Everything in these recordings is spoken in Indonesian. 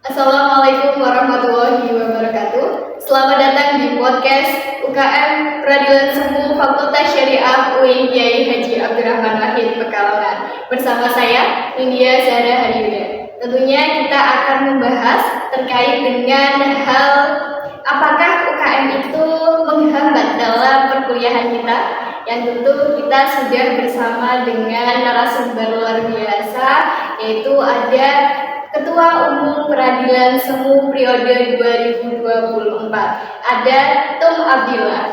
Assalamualaikum warahmatullahi wabarakatuh. Selamat datang di podcast UKM Peradilan Semu Fakultas Syariah UIN Kiai Haji Abdurrahman Wahid Pekalongan. Bersama saya India Zahra Haryuda. Tentunya kita akan membahas terkait dengan hal apakah UKM itu menghambat dalam perkuliahan kita. Yang tentu kita sudah bersama dengan narasumber luar biasa, yaitu ada Ketua Umum Peradilan Semu periode 2024, ada Tum Abdillah.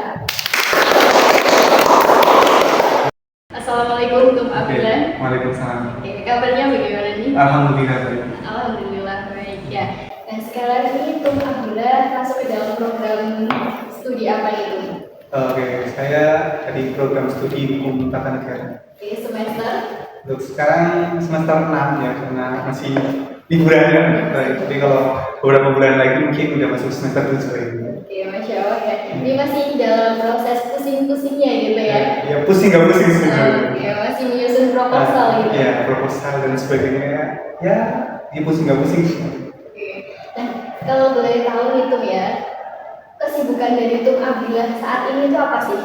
Assalamualaikum Tum Abdillah. Waalaikumsalam. Kabarnya bagaimana nih? Alhamdulillah baik. Alhamdulillah baik ya. Nah sekarang ini Tum Abdillah masuk ke dalam program studi apa itu? Saya dari program studi Hukum Tata Negara. Semester? Untuk sekarang semester 6 ya, karena masih liburan ya. Tapi kalau beberapa bulan lagi mungkin udah masuk semester 7 lagi. Masya Allah ya. Ini masih dalam proses pusing-pusingnya gitu ya? Ya pusing nggak pusing sebenarnya. Masih menyusun proposal gitu. Ya proposal dan sebagainya. Ya pusing nggak pusing. Nah kalau boleh tahu itu ya, kesibukan dari Tum Abdillah saat ini itu apa sih?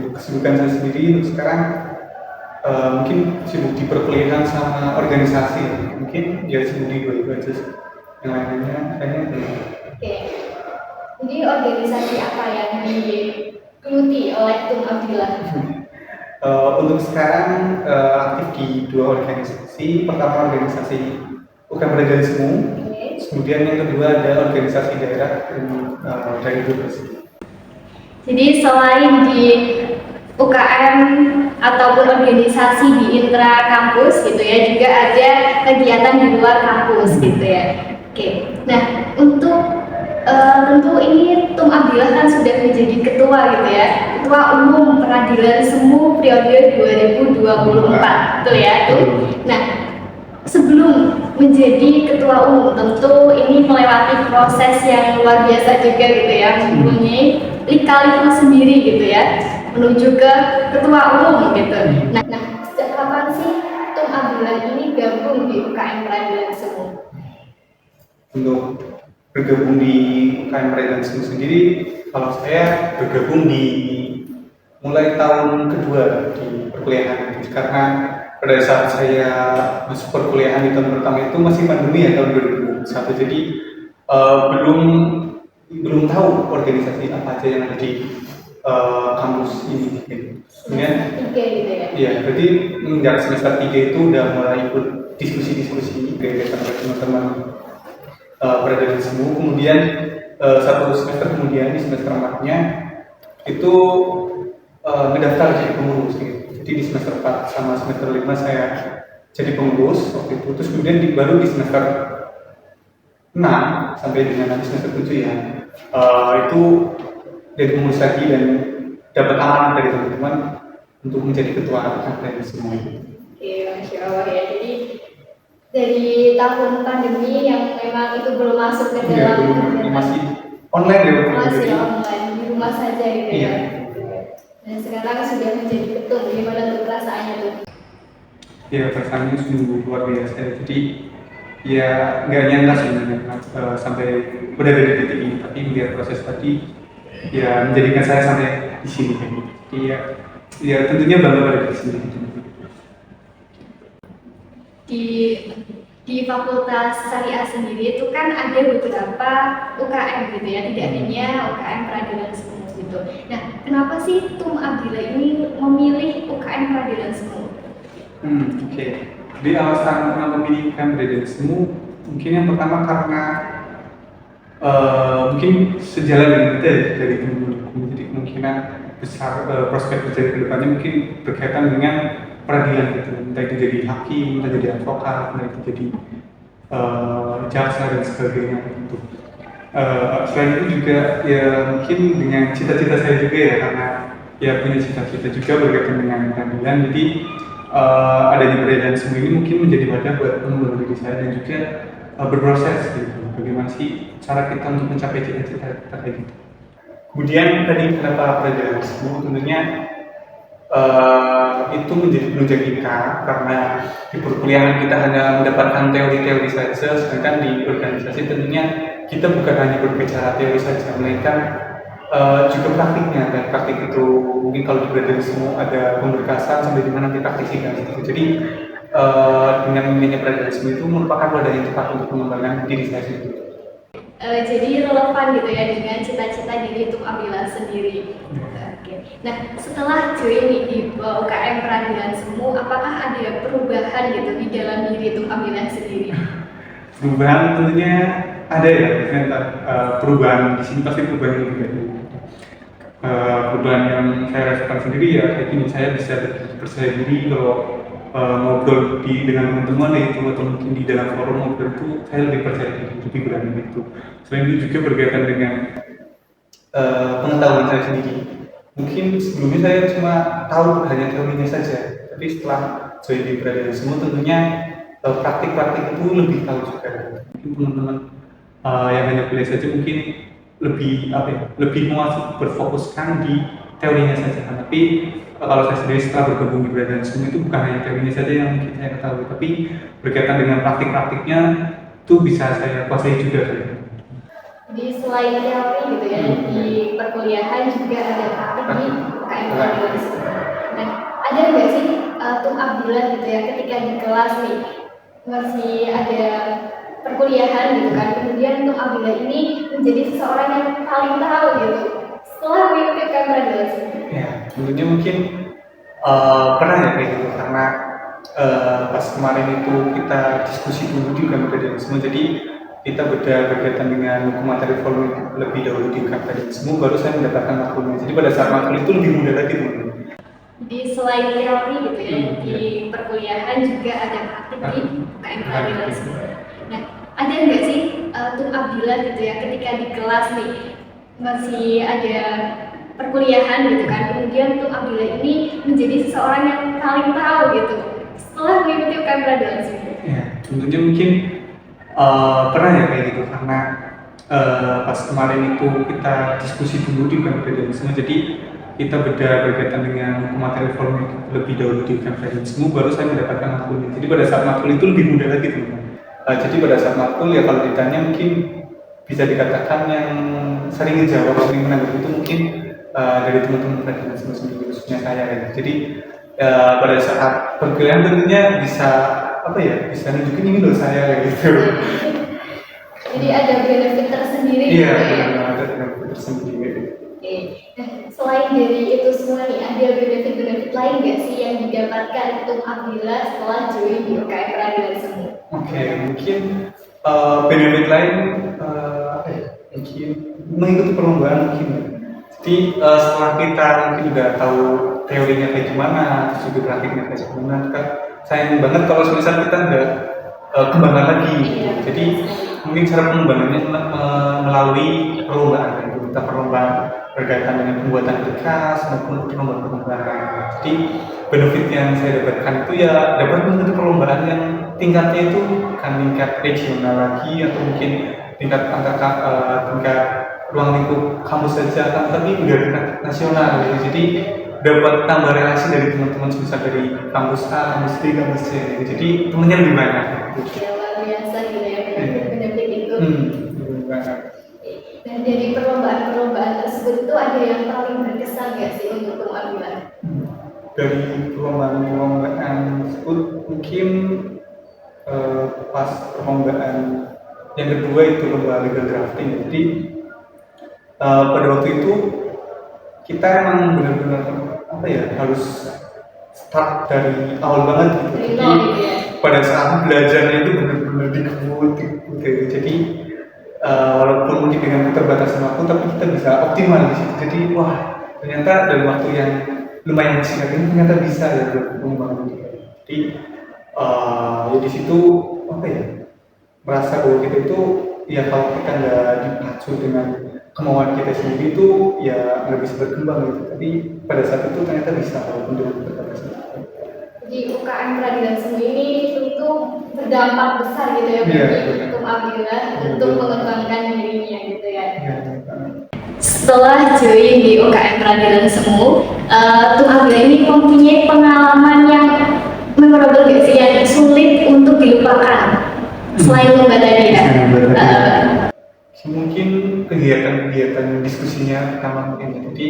Untuk kesibukan saya sendiri untuk sekarang mungkin sibuk di perkuliahan sama organisasi. Mungkin ya sibuk di dua aja. Yang lainnya kayaknya Jadi organisasi apa yang digeluti oleh Tum Abdillah? Untuk sekarang aktif di dua organisasi. Pertama organisasi UKM Peradilan Semu. Kemudian yang kedua ada organisasi daerah dari Brebes. Jadi selain di UKM ataupun organisasi di intra kampus gitu ya, juga ada kegiatan di luar kampus gitu ya. Nah untuk tentu ini Tum Abdillah kan sudah menjadi ketua gitu ya, Ketua Umum Peradilan Semu periode 2024, betul ya Tum? Nah sebelum menjadi ketua umum tentu ini melewati proses yang luar biasa juga gitu ya, mempunyai lika-liku sendiri gitu ya menuju ke ketua umum gitu. Nah sejak kapan sih Tum Abdillah ini gabung di UKM Peradilan Semu? Untuk bergabung di UKM Peradilan Semu sendiri, kalau saya bergabung di mulai tahun kedua di perkuliahan, karena pada saat saya masuk perkuliahan di tahun pertama itu masih pandemi ya, tahun 2021. Jadi belum tahu organisasi apa aja yang ada di kampus ini. Kemudian iya, berarti menjak semester 3 itu udah mulai ikut diskusi-diskusi kegiatan teman-teman Peradilan Semu. Kemudian satu semester kemudian di semester 4-nya itu ngedaftar jadi pengurus gitu. Jadi di semester 4 sama semester 5 saya jadi pengurus waktu itu. Terus kemudian baru di semester 6 sampai dengan nanti semester 7 ya, itu jadi pengurus lagi dan dapat amanah dari teman-teman untuk menjadi ketua dari semua itu. Masya Allah ya. Jadi dari tahun pandemi yang memang itu belum masuk ke dalam masih online ya, masih online di rumah saja gitu ya. Dan sekarang sudah menjadi ketum, gimana tuh perasaannya tuh? Ya perasaannya sungguh luar biasa. Jadi ya nggak nyangka sebenarnya sampai berada di titik ini, tapi melihat proses tadi ya menjadikan saya sampai di sini kan. Jadi ya tentunya bangga pada diri sendiri. Di Fakultas Syariah sendiri itu kan ada beberapa UKM gitu ya, tidak hanya UKM Peradilan Semu gitu. Nah, kenapa sih Tum Abdillah ini memilih UKM Peradilan Semu? Jadi alasan kenapa memilih UKM Peradilan Semu mungkin yang pertama karena mungkin sejalan dengan kita dari dulu. Jadi kemungkinan besar prospek kerja ke depannya mungkin berkaitan dengan peradilan gitu, entah itu jadi hakim, entah jadi advokat, entah itu jadi jaksa dan sebagainya gitu. Selain itu juga ya mungkin dengan cita-cita saya juga ya, karena ya punya cita-cita juga berkaitan dengan peradilan. Jadi adanya peradilan Semu ini mungkin menjadi wadah buat mengembangkan diri saya dan juga berproses gitu. Bagaimana sih cara kita untuk mencapai cita-cita kita kayak gitu. Kemudian tadi kenapa peradilan Semu, tentunya itu menjadi penunjang kita karena di perkuliahan kita hanya mendapatkan teori-teori saja, sedangkan di organisasi tentunya kita bukan hanya berbicara teori saja, melainkan juga praktiknya. Dan praktik itu mungkin kalau di Braderisme ada pemberkasan sampai di mana dipraktisikan gitu. Jadi dengan adanya Braderisme itu merupakan wadah yang tepat untuk pengembangan diri saya sendiri. Jadi relevan gitu ya dengan cita-cita diri untuk Abila sendiri. Oke. Nah, setelah join di UKM Peradilan Semu, apakah ada perubahan gitu di dalam diri untuk Abila sendiri? Perubahan tentunya ada ya, misalnya perubahan di sini pasti perubahan yang lebih baik. Perubahan yang saya rasakan sendiri ya kayak gini, saya bisa lebih percaya diri kalau ngobrol dengan teman-teman itu atau mungkin di dalam forum ngobrol itu saya lebih percaya diri, lebih berani itu. Selain itu juga berkaitan dengan pengetahuan saya sendiri. Mungkin sebelumnya saya cuma tahu hanya teorinya saja, tapi setelah join di Braderisme tentunya praktik-praktik itu lebih tahu juga. Mungkin teman-teman yang hanya kuliah saja mungkin lebih mau berfokuskan di teorinya saja. Tapi kalau saya sendiri setelah bergabung di Braderisme itu bukan hanya teorinya saja yang mungkin saya ketahui, tapi berkaitan dengan praktik-praktiknya itu bisa saya kuasai juga. Jadi selain teori gitu ya, di perkuliahan juga ada praktik di UKM Peradilan Semu. Nah, ada nggak sih Tung Abdillah gitu ya ketika di kelas nih masih ada perkuliahan gitu kan, kemudian Tung Abdillah ini menjadi seseorang yang paling tahu gitu setelah mengikuti UKM Peradilan Semu? Ya, tentunya mungkin pernah ya kayak gitu karena pas kemarin itu kita diskusi dulu di UKM Peradilan, jadi kita berkaitan dengan hukum materi formil lebih dahulu di UKM Peradilan, baru saya mendapatkan makulnya. Jadi pada saat makul itu lebih mudah lagi teman-teman. Jadi selain teori gitu ya, di perkuliahan juga ada praktik di UKM Peradilan Semu. Nah, ada nggak sih Tung Abdillah gitu ya ketika di kelas nih masih ada perkuliahan gitu kan, kemudian Tung Abdillah ini menjadi seseorang yang paling tahu gitu setelah mengikuti UKM Peradilan Semu? Ya, tentunya mungkin pernah ya kayak gitu karena pas kemarin itu kita diskusi dulu di UKM Peradilan, jadi kita berkaitan dengan hukum materi formil lebih dahulu di UKM Peradilan, baru saya mendapatkan makulnya. Jadi pada saat makul itu lebih mudah lagi teman-teman. Jadi pada saat makul ya kalau ditanya mungkin bisa dikatakan yang sering ngejawab, sering menanggapi itu mungkin dari teman-teman Peradilan sendiri, khususnya saya ya. Jadi pada saat perkuliahan tentunya bisa bisa nunjukin ini loh saya kayak gitu. Jadi ada benefit tersendiri. Iya, ada benefit tersendiri. Oke. Nah, selain dari itu semua nih, ada benefit-benefit lain nggak sih yang didapatkan Tung Abdillah setelah join di UKM Peradilan Semu? Oke, mungkin benefit lain mungkin mengikuti perlombaan mungkin. Jadi setelah kita mungkin udah tahu teorinya kayak gimana, terus juga praktiknya kayak gimana, kan sayang banget kalau misal kita nggak kembangkan lagi. Jadi mungkin cara pengembangannya melalui perlombaan. Kita perlombaan berkaitan dengan pembuatan berkas maupun perlombaan. Jadi benefit yang saya dapatkan itu ya dapat mengikuti perlombaan yang tingkatnya itu bukan tingkat regional lagi atau mungkin tingkat tingkat ruang lingkup kampus saja, tapi udah tingkat nasional gitu. Jadi dapat tambah relasi dari teman-teman sebesar dari kampus A, kampus B, kampus C gitu. Jadi temennya lebih banyak gitu. Ya, luar biasa gitu ya benefit itu. Lebih banyak. Dan dari perlombaan tersebut itu ada yang paling berkesan nggak sih untuk Tung Abdillah? Dari perlombaan tersebut mungkin pas perlombaan yang kedua itu lomba legal drafting. Jadi pada waktu itu kita emang benar-benar harus start dari awal banget gitu. Jadi pada saat belajarnya itu benar-benar dikebut gitu. Jadi walaupun mungkin dengan keterbatasan waktu, tapi kita bisa optimal di situ. Jadi wah ternyata dalam waktu yang lumayan singkat ini ternyata bisa ya berkembang. Jadi ya di situ merasa bahwa kita itu ya kalau kita nggak dipacu dengan kemauan kita sendiri itu ya nggak bisa berkembang gitu. Tapi pada saat itu ternyata bisa walaupun dengan keterbatasan. Jadi UKM Peradilan Semu ini tentu berdampak besar gitu ya bagi Tung Abdillah untuk mengembangkan dirinya gitu ya. Setelah join di UKM Peradilan Semu, Tung Agila ini mempunyai pengalaman yang memorable gak sih, yang sulit untuk dilupakan selain lomba tadi ya? Mungkin kegiatan-kegiatan diskusinya pertama mungkin. Jadi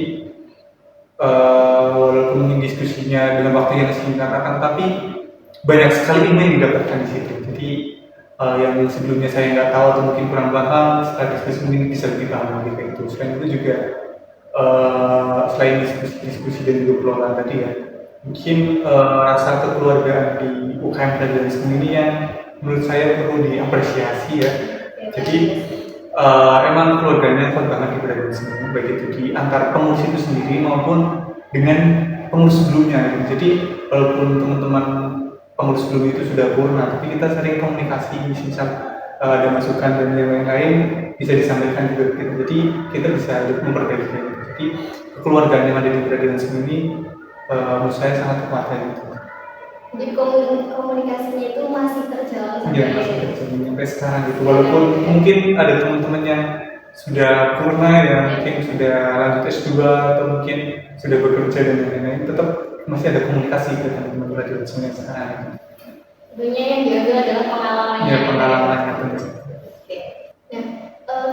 walaupun mungkin diskusinya dalam waktu yang singkat akan, tapi banyak sekali ilmu yang didapatkan di situ. Jadi yang sebelumnya saya nggak tahu atau mungkin kurang paham, setelah diskusi mungkin bisa lebih paham lagi kayak itu. Selain itu juga selain diskusi dan juga peluang tadi ya, mungkin rasa kekeluargaan di UKM Federalisme ini yang menurut saya perlu diapresiasi ya. Jadi emang keluarganya kuat banget di Federalisme, baik itu di antar pengurus itu sendiri maupun dengan pengurus sebelumnya. Jadi walaupun teman-teman pengurus sebelumnya itu sudah purna, tapi kita sering komunikasi, misal ada masukan dan yang lain-lain bisa disampaikan juga kita. Jadi kita bisa memperbaiki. Jadi kekeluargaan yang ada di Federalisme ini menurut saya sangat kuat ya gitu. Jadi komunikasinya itu masih terjalan sampai ya, masih terjalan sampai sekarang gitu. Walaupun mungkin ada teman-teman yang sudah purna, yang mungkin sudah lanjut S2 atau mungkin sudah bekerja dan lain-lain, tetap masih ada komunikasi ke teman-teman Federalisme yang sekarang. Tentunya yang diambil adalah pengalamannya. Ya, pengalamannya tentu. Nah,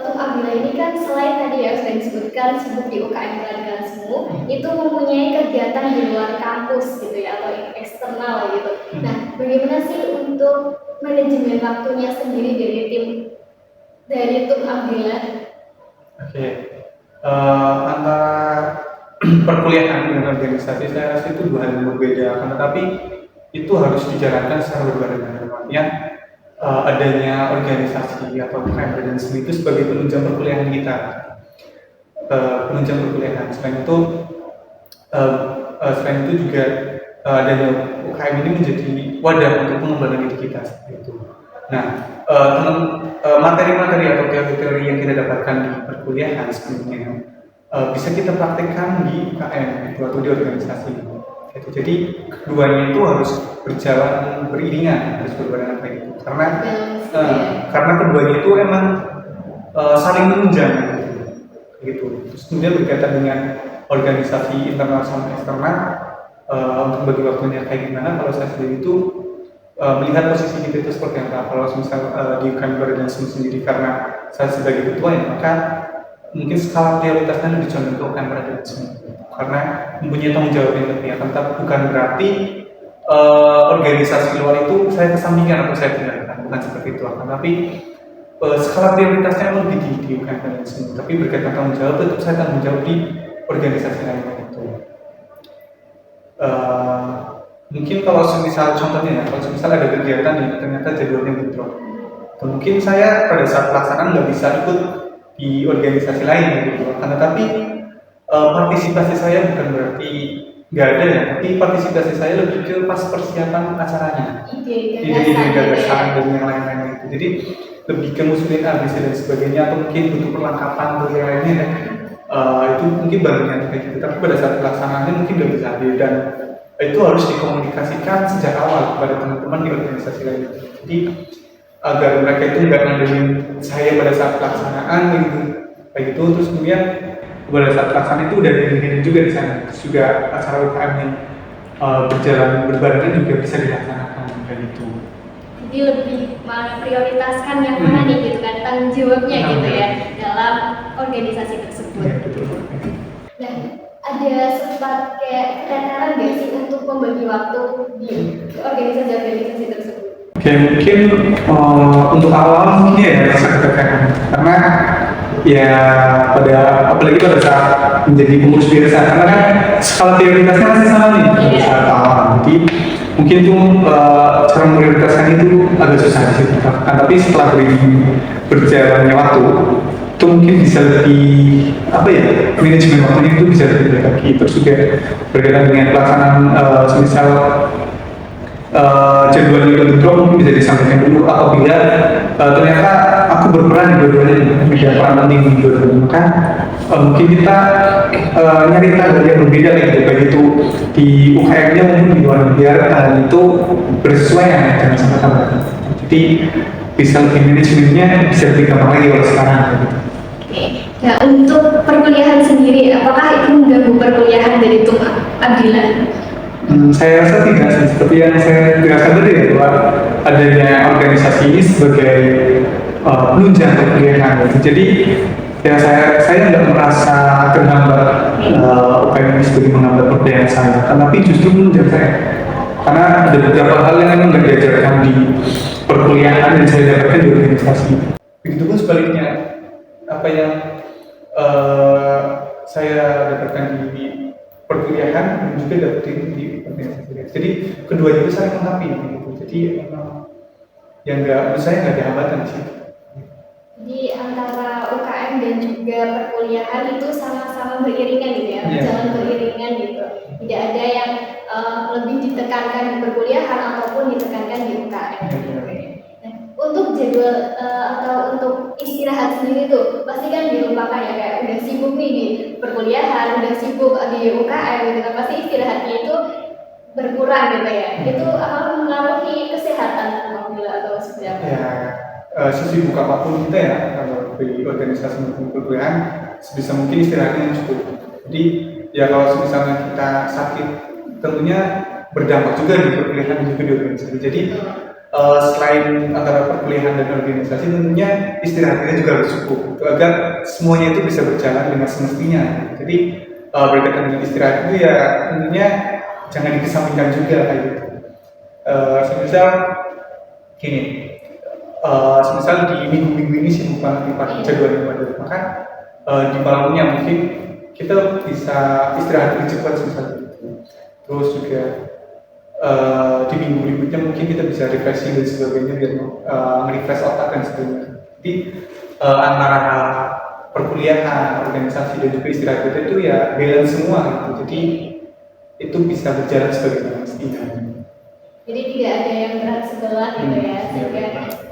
Tung Agila ini kan selain tadi ya sudah disebutkan sibuk di UKM Federalisme, itu mempunyai kegiatan di luar kampus gitu ya, atau eksternal gitu. Nah, bagaimana sih untuk manajemen waktunya sendiri dari Tung Agila? Oke, antara perkuliahan dengan organisasi saya rasa itu dua hal yang berbeda, karena tapi itu harus dijalankan secara berbarengan. Artinya adanya organisasi atau UKM Federalisme itu sebagai penunjang perkuliahan kita, penunjang perkuliahan. Selain itu juga adanya UKM ini menjadi wadah untuk pengembangan diri kita seperti itu. Nah, materi-materi atau teori-teori yang kita dapatkan di perkuliahan sebelumnya bisa kita praktekkan di UKM atau di organisasi. Jadi keduanya itu harus berjalan beriringan, harus berbarengan kayak gitu. Karena keduanya itu emang saling menunjang gitu. Terus kemudian berkaitan dengan organisasi internal sama eksternal, untuk bagi waktunya kayak gimana. Kalau saya sendiri itu melihat posisi kita itu seperti apa. Kalau misal di UKM Federalisme sendiri, karena saya sebagai ketua ya, maka mungkin skala prioritasnya lebih condong ke UKM Federalisme karena mempunyai tanggung jawab yang lebih. Tapi bukan berarti organisasi luar itu saya kesampingkan atau saya tinggalkan, bukan seperti itu. Tapi skala prioritasnya lebih tinggi di UKM Federalisme. Tapi berkaitan tanggung jawab, tetap saya tanggung jawab di organisasi lain itu. Mungkin kalau misal contohnya ya, kalau misal ada kegiatan yang ternyata jadwalnya bentrok, mungkin saya pada saat pelaksanaan nggak bisa ikut di organisasi lain gitu. Tapi partisipasi saya bukan berarti nggak ada ya, tapi partisipasi saya lebih ke pas persiapan acaranya, ide gagasan dan yang lain-lain itu. Jadi lebih ke ngusulin ABC dan sebagainya, atau mungkin butuh perlengkapan atau yang lainnya ya. Itu mungkin bagian kayak gitu. Tapi pada saat pelaksanaannya mungkin nggak bisa hadir, dan itu harus dikomunikasikan sejak awal kepada teman-teman di organisasi lain. Jadi agar mereka itu nggak ngandelin saya pada saat pelaksanaan gitu, kayak gitu. Terus kemudian pada saat pelaksanaan itu udah dihindari juga di sana. Terus juga acara UKM yang berjalan berbarengan juga bisa dilaksanakan kayak gitu. Jadi lebih prioritaskan yang mana nih gitu kan, tanggung jawabnya gitu ya dalam organisasi tersebut. Ya, betul. Nah, ada sempat kayak keteteran nggak sih untuk membagi waktu di organisasi tersebut? Oke, mungkin untuk awal mungkin ya rasa keteteran, karena ya apalagi pada saat menjadi pengurus biasa, karena kan skala prioritasnya masih sama nih pada saat awal. Jadi mungkin tuh cara memprioritaskan itu agak susah di situ. Tapi setelah berjalannya waktu itu mungkin bisa lebih manajemen waktunya itu bisa lebih baik lagi. Terus juga berkaitan dengan pelaksanaan semisal jadwalnya bentrok, mungkin bisa disampaikan dulu apabila ternyata aku berperan di dua-duanya, ada peran penting di dua-duanya, maka mungkin kita nyari target yang berbeda gitu, baik itu di UKM-nya maupun di luar, biar hal itu bersesuaian dengan sama-sama. Jadi bisa lebih manajemennya bisa lebih gampang lagi kalau sekarang gitu. Ya, untuk perkuliahan sendiri, apakah itu mengganggu perkuliahan dari Tum Abdillah? Saya rasa tidak sih, seperti yang saya jelaskan tadi ya, bahwa adanya organisasi ini sebagai penunjang perkuliahan gitu. Jadi ya saya nggak merasa terhambat UKM ini sebagai menghambat perkuliahan saya, tapi justru menunjang saya. Karena ada beberapa hal yang memang nggak diajarkan di perkuliahan dan saya dapatkan di organisasi. Begitu pun sebaliknya, apa yang saya dapatkan di perkuliahan dan juga dapetin di organisasi. Jadi keduanya itu saling melengkapi gitu. Jadi yang menurut saya nggak ada hambatan di situ. Jadi antara UKM dan juga perkuliahan itu sama-sama beriringan gitu ya, berjalan beriringan gitu. Tidak ada yang lebih ditekankan di perkuliahan ataupun ditekankan di UKM. Nah, untuk jadwal atau untuk istirahat sendiri tuh pasti kan dilupakan ya, kayak udah sibuk nih di perkuliahan, udah sibuk di UKM gitu kan, pasti istirahatnya itu berkurang gitu ya. Itu akan mempengaruhi kesehatan atau seperti apa? Ya, sesibuk apapun kita ya, kalau di organisasi maupun perkuliahan sebisa mungkin istirahatnya cukup. Jadi ya kalau misalnya kita sakit, tentunya berdampak juga di perkuliahan dan juga di organisasi. Jadi selain antara perkuliahan dan organisasi, tentunya istirahatnya juga harus cukup agar semuanya itu bisa berjalan dengan semestinya. Jadi berkaitan dengan istirahat itu ya tentunya jangan dikesampingkan juga kayak gitu. Semisal gini, semisal di minggu-minggu ini sibuk banget di jadwalnya padat, maka di malamnya mungkin kita bisa istirahat lebih cepat misalnya gitu. Terus juga di minggu berikutnya mungkin kita bisa refreshing dan sebagainya biar nge-refresh otak dan sebagainya. Jadi antara perkuliahan, organisasi dan juga istirahat kita itu ya balance semua gitu. Jadi itu bisa berjalan sebagaimana mestinya. Jadi tidak ada yang berat sebelah gitu ya, sehingga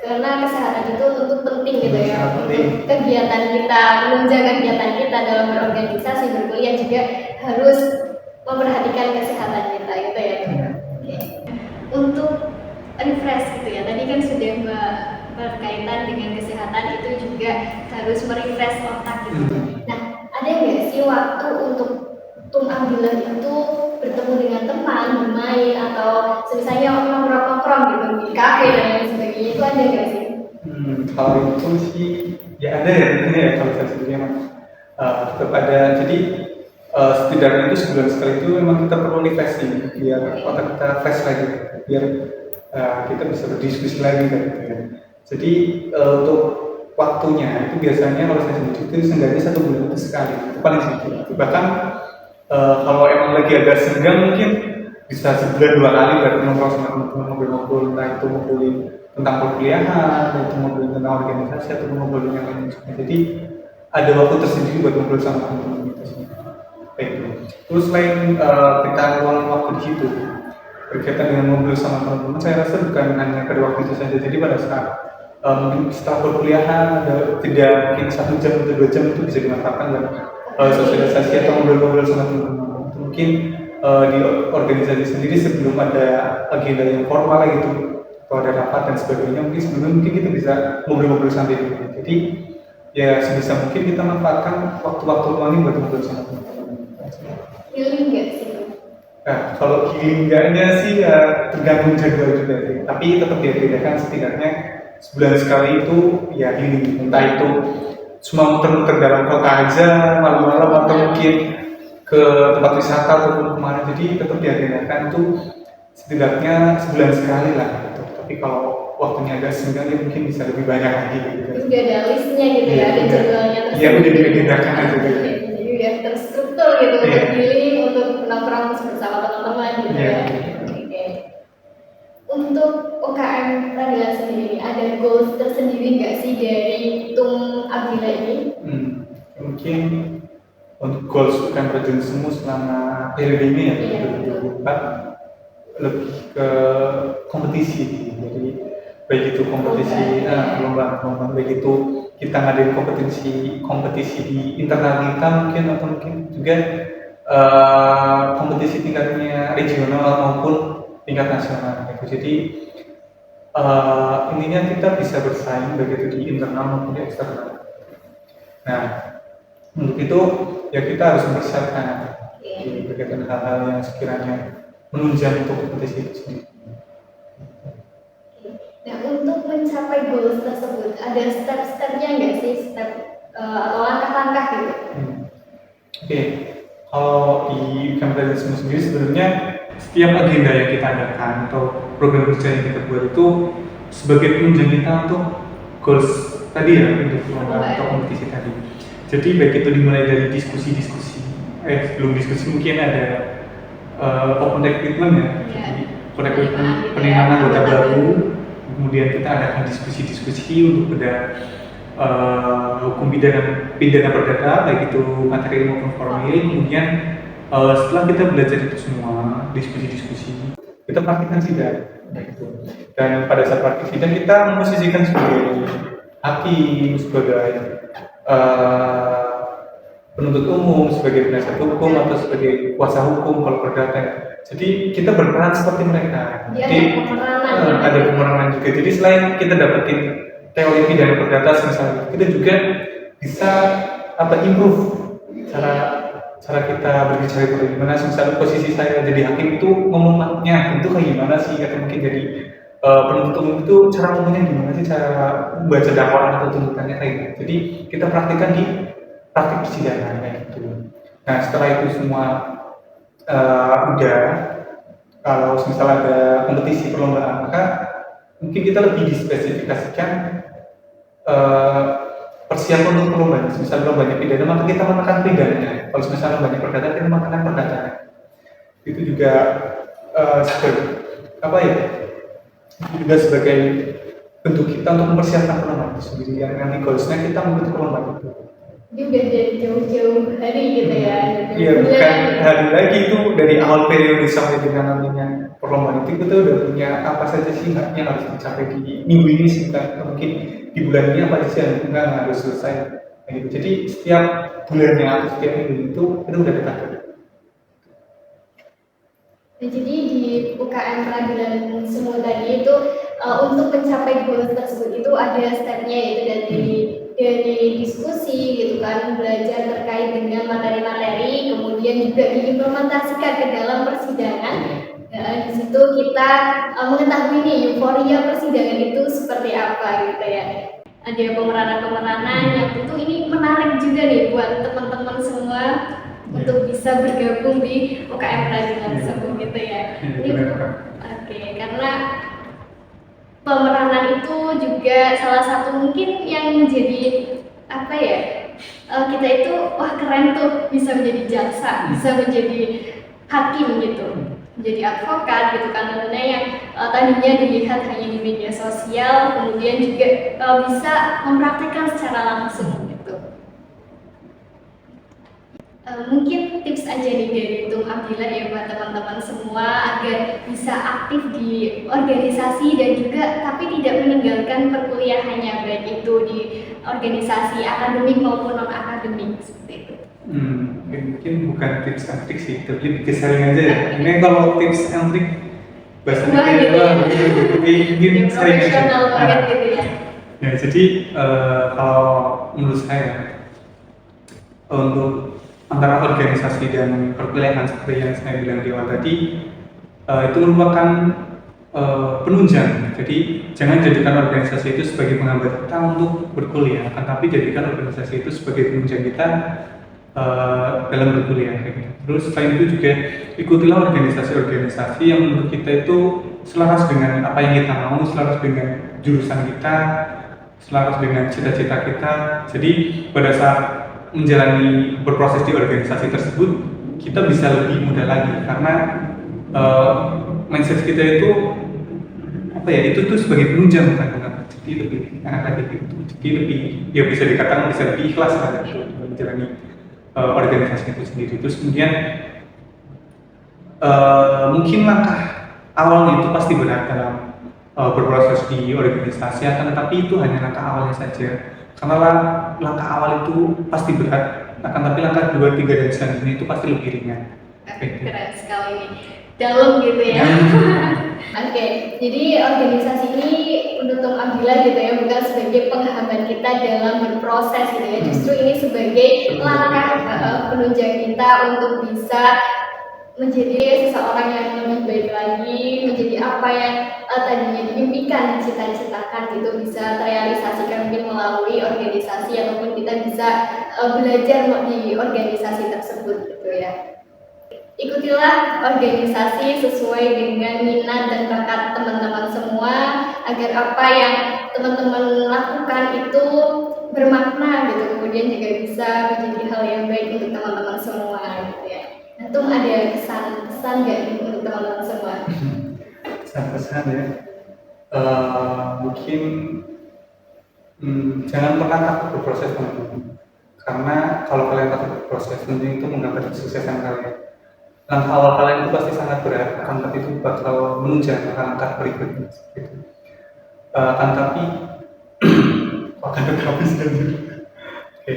karena kesehatan itu tentu penting gitu ya untuk kegiatan kita, menunjang kegiatan kita dalam berorganisasi, berkuliah juga harus memperhatikan kesehatan kita gitu ya. Untuk refresh gitu ya, tadi kan sudah berkaitan dengan kesehatan, itu juga harus merefresh otak gitu. Nah, ada nggak sih waktu untuk Tum Abdillah itu bertemu dengan teman, bermain, atau misalnya nongkrong-nongkrong gitu di kafe dan lain sebagainya, itu ada nggak sih? Kalau itu sih ya ada ya, tentunya ya kalau saya sendiri memang tetap ada. Jadi setidaknya itu sebulan sekali itu memang kita perlu refreshing biar otak kita fresh lagi, biar kita bisa berdiskusi lagi kan. Jadi untuk waktunya itu biasanya kalau saya sendiri itu seenggaknya 1 bulan itu sekali, itu paling sedikit. Bahkan kalau emang lagi agak senggang mungkin bisa sebulan 2 kali baru nongkrong sama teman-teman, ngobrol-ngobrol, entah itu ngobrolin tentang perkuliahan, itu ngobrolin tentang organisasi atau ngobrolin yang lain juga. Jadi ada waktu tersendiri buat ngobrol sama teman-teman kita semua. Terus selain kita luangin waktu di situ berkaitan dengan ngobrol sama teman-teman, saya rasa bukan hanya pada waktu itu saja. Jadi pada saat mungkin setelah perkuliahan ada tidak mungkin 1 jam atau 2 jam itu bisa dimanfaatkan dan sosialisasi atau ngobrol-ngobrol sama teman-teman. Mungkin di organisasi sendiri sebelum ada agenda yang formal gitu, kalau ada rapat dan sebagainya, mungkin kita bisa ngobrol-ngobrol santai dulu. Jadi ya sebisa mungkin kita manfaatkan waktu-waktu luang ini buat ngobrol sama teman-teman. Healing nggak sih? Nah, kalau healing enggaknya sih ya tergantung jadwal juga sih. Tapi tetap diadakan setidaknya sebulan sekali itu ya healing. Entah itu cuma muter-muter dalam kota aja malam-malam atau mungkin ke tempat wisata ataupun kemana. Jadi tetap diadakan itu setidaknya sebulan sekali lah gitu. Tapi kalau waktunya agak senggang ya mungkin bisa lebih banyak lagi gitu. Udah ada listnya gitu ya, ada jadwalnya tersebut. Iya, udah diagendakan aja gitu. Jadi udah terstruktur gitu untuk healing, untuk nongkrong bersama teman-teman gitu ya. Untuk UKM Radila sendiri, ada goals tersendiri nggak sih dari Tum Abdillah ini? Mungkin untuk goals UKM Radila semua selama periode ini ya, 2024 lebih ke kompetisi. Jadi baik itu kompetisi lomba-lomba, baik itu kita ngadain kompetisi di internal kita mungkin, atau mungkin juga kompetisi tingkatnya regional maupun tingkat nasional gitu. Jadi intinya kita bisa bersaing baik itu di internal maupun di eksternal. Nah, Untuk itu ya kita harus mempersiapkan berkaitan hal-hal yang sekiranya menunjang untuk kompetisi itu sendiri. Nah, untuk mencapai goals tersebut ada step-stepnya nggak sih, atau langkah-langkah gitu? Oke. Kalau di Camperisme sendiri sebenarnya setiap agenda yang kita adakan atau program kerja yang kita buat itu sebagai penunjang kita untuk goals tadi ya, untuk lomba atau kompetisi tadi. Jadi baik itu dimulai dari diskusi-diskusi, sebelum diskusi mungkin ada open recruitment ya, jadi open recruitment penerimaan anggota baru, kemudian kita adakan diskusi-diskusi untuk beda hukum pidana perdata, baik itu materi maupun formil. Kemudian setelah kita belajar itu semua, diskusi-diskusi, kita praktikkan sidang. Dan pada saat praktik sidang kita memposisikan sebagai hakim, sebagai penuntut umum, sebagai penasihat hukum atau sebagai kuasa hukum kalau perdata. Jadi kita berperan seperti mereka. Jadi ada pemeranan juga. Jadi selain kita dapetin teori pidana perdata misalnya, kita juga bisa improve cara kita berbicara itu gimana. Misalnya posisi saya jadi hakim itu ngomongnya itu kayak gimana sih, atau mungkin jadi penuntut umum itu cara ngomongnya gimana sih, cara membaca dakwaan atau tuntutannya kayak gitu. Jadi kita praktikkan di praktik persidangan kayak gitu. Nah setelah itu semua udah, kalau misalnya ada kompetisi perlombaan, maka mungkin kita lebih dispesifikasikan persiapan untuk perlombaan. Misalnya perlombaan pidana, maka kita menekan pidananya. Kalau misalnya banyak perdata, kita menekan perdata. Itu juga itu juga sebagai bentuk kita untuk mempersiapkan perlombaan itu sendiri. Yang nanti goalsnya kita membentuk perlombaan itu. Jadi udah dari jauh-jauh hari gitu ya? Iya, bukan hari lagi, itu dari awal periode sampai dengan nantinya perlombaan itu kita udah punya apa saja sih yang harus dicapai di minggu ini sih, kan mungkin di bulan ini apa sih yang harus selesai. Gitu. Jadi setiap bulannya atau setiap minggu itu kita udah dekat. Nah, jadi di UKM Peradilan Semu tadi itu untuk mencapai goals tersebut itu ada stepnya, yaitu dari diskusi gitu kan, belajar terkait dengan materi-materi, kemudian juga diimplementasikan ke dalam persidangan. Di situ kita mengetahui nih euforia persidangan itu seperti apa gitu ya. Ada pemeranan-pemeranan yang tentu ini menarik juga nih buat teman-teman semua untuk bisa bergabung di UKM Peradilan Semu gitu ya. Ini karena pemeranan itu juga salah satu mungkin yang menjadi kita itu wah keren tuh, bisa menjadi jaksa, bisa menjadi hakim gitu, menjadi advokat gitu kan, tentunya yang tadinya dilihat hanya di media sosial, kemudian juga bisa mempraktikkan secara langsung gitu. Mungkin tips aja nih dari Tung Abdillah ya buat teman-teman semua agar bisa aktif di organisasi dan juga tapi tidak meninggalkan perkuliahannya, baik itu di organisasi akademik maupun non akademik seperti itu. Mungkin bukan tips and trik sih, tapi lebih sharing aja ya. Ini kalau tips and trik bahasanya mungkin sharing aja. Gitu ya. Ya jadi kalau menurut saya untuk antara organisasi dan perkuliahan seperti yang saya bilang di awal tadi, itu merupakan penunjang. Jadi jangan jadikan organisasi itu sebagai penghambat kita untuk berkuliah, akan tapi jadikan organisasi itu sebagai penunjang kita dalam berkuliah. Terus selain itu juga ikutilah organisasi-organisasi yang menurut kita itu selaras dengan apa yang kita mau, selaras dengan jurusan kita, selaras dengan cita-cita kita. Jadi pada saat menjalani berproses di organisasi tersebut, kita bisa lebih mudah lagi karena mindset kita itu itu tuh sebagai penunjang, bukan jadi lebih enak lagi gitu. Jadi lebih ya bisa dikatakan bisa lebih ikhlas lah menjalani organisasi itu sendiri. Terus kemudian mungkin langkah awalnya itu pasti berat dalam berproses di organisasi, akan tetapi itu hanya langkah awalnya saja. Karena langkah awal itu pasti berat, akan tapi langkah 2, 3 dan selanjutnya itu pasti lebih ringan. Keren sekali nih, dalam gitu ya. Oke, jadi organisasi ini menurut Tung Abdillah gitu ya bukan sebagai penghambat kita kita dalam berproses gitu ya. Justru ini sebagai langkah penunjang kita untuk bisa menjadi seseorang yang lebih baik lagi, menjadi apa yang tadinya diimpikan, cita-citakan itu bisa terrealisasikan mungkin melalui organisasi ataupun kita bisa belajar di organisasi tersebut gitu ya. Ikutilah organisasi sesuai dengan minat dan bakat teman-teman semua agar apa yang teman-teman lakukan itu bermakna gitu, kemudian juga bisa menjadi hal yang baik untuk teman-teman semua gitu ya. Antum ada kesan-kesan nggak nih untuk teman-teman semua? Pesan-pesan ya, mungkin jangan pernah takut berproses teman-teman, karena kalau kalian takut berproses tentunya itu menghambat kesuksesan kalian. Langkah awal kalian itu pasti sangat berat, akan tapi itu bakal menunjang langkah berikutnya gitu. Akan tapi akan tetapi oke.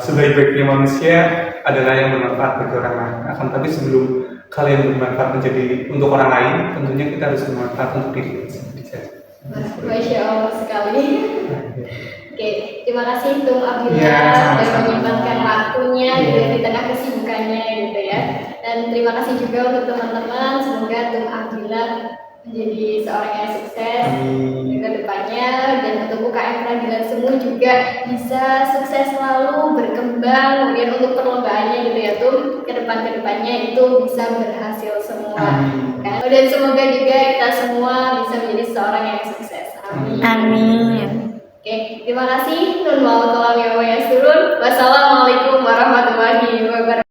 Sebaik-baiknya manusia adalah yang bermanfaat bagi orang lain. Akan tapi sebelum kalian bermanfaat menjadi untuk orang lain, tentunya kita harus bermanfaat untuk diri sendiri. Masya Allah sekali. Oke, terima kasih Tung Abdillah Ya, sudah menyempatkan waktunya gitu di tengah kesibukannya gitu ya. Dan terima kasih juga untuk teman-teman. Semoga Tung Abdillah menjadi seorang yang sukses ke depannya, dan untuk UKM Peradilan semua juga bisa sukses selalu berkembang. Kemudian untuk perlombaannya gitu ya Tung, ke depannya itu bisa berhasil semua. Kan? Dan semoga juga kita semua bisa menjadi seorang yang sukses. Amin. Amin. Oke, terima kasih. Nun wa'alaikum warahmatullahi wabarakatuh. Wassalamualaikum warahmatullahi wabarakatuh.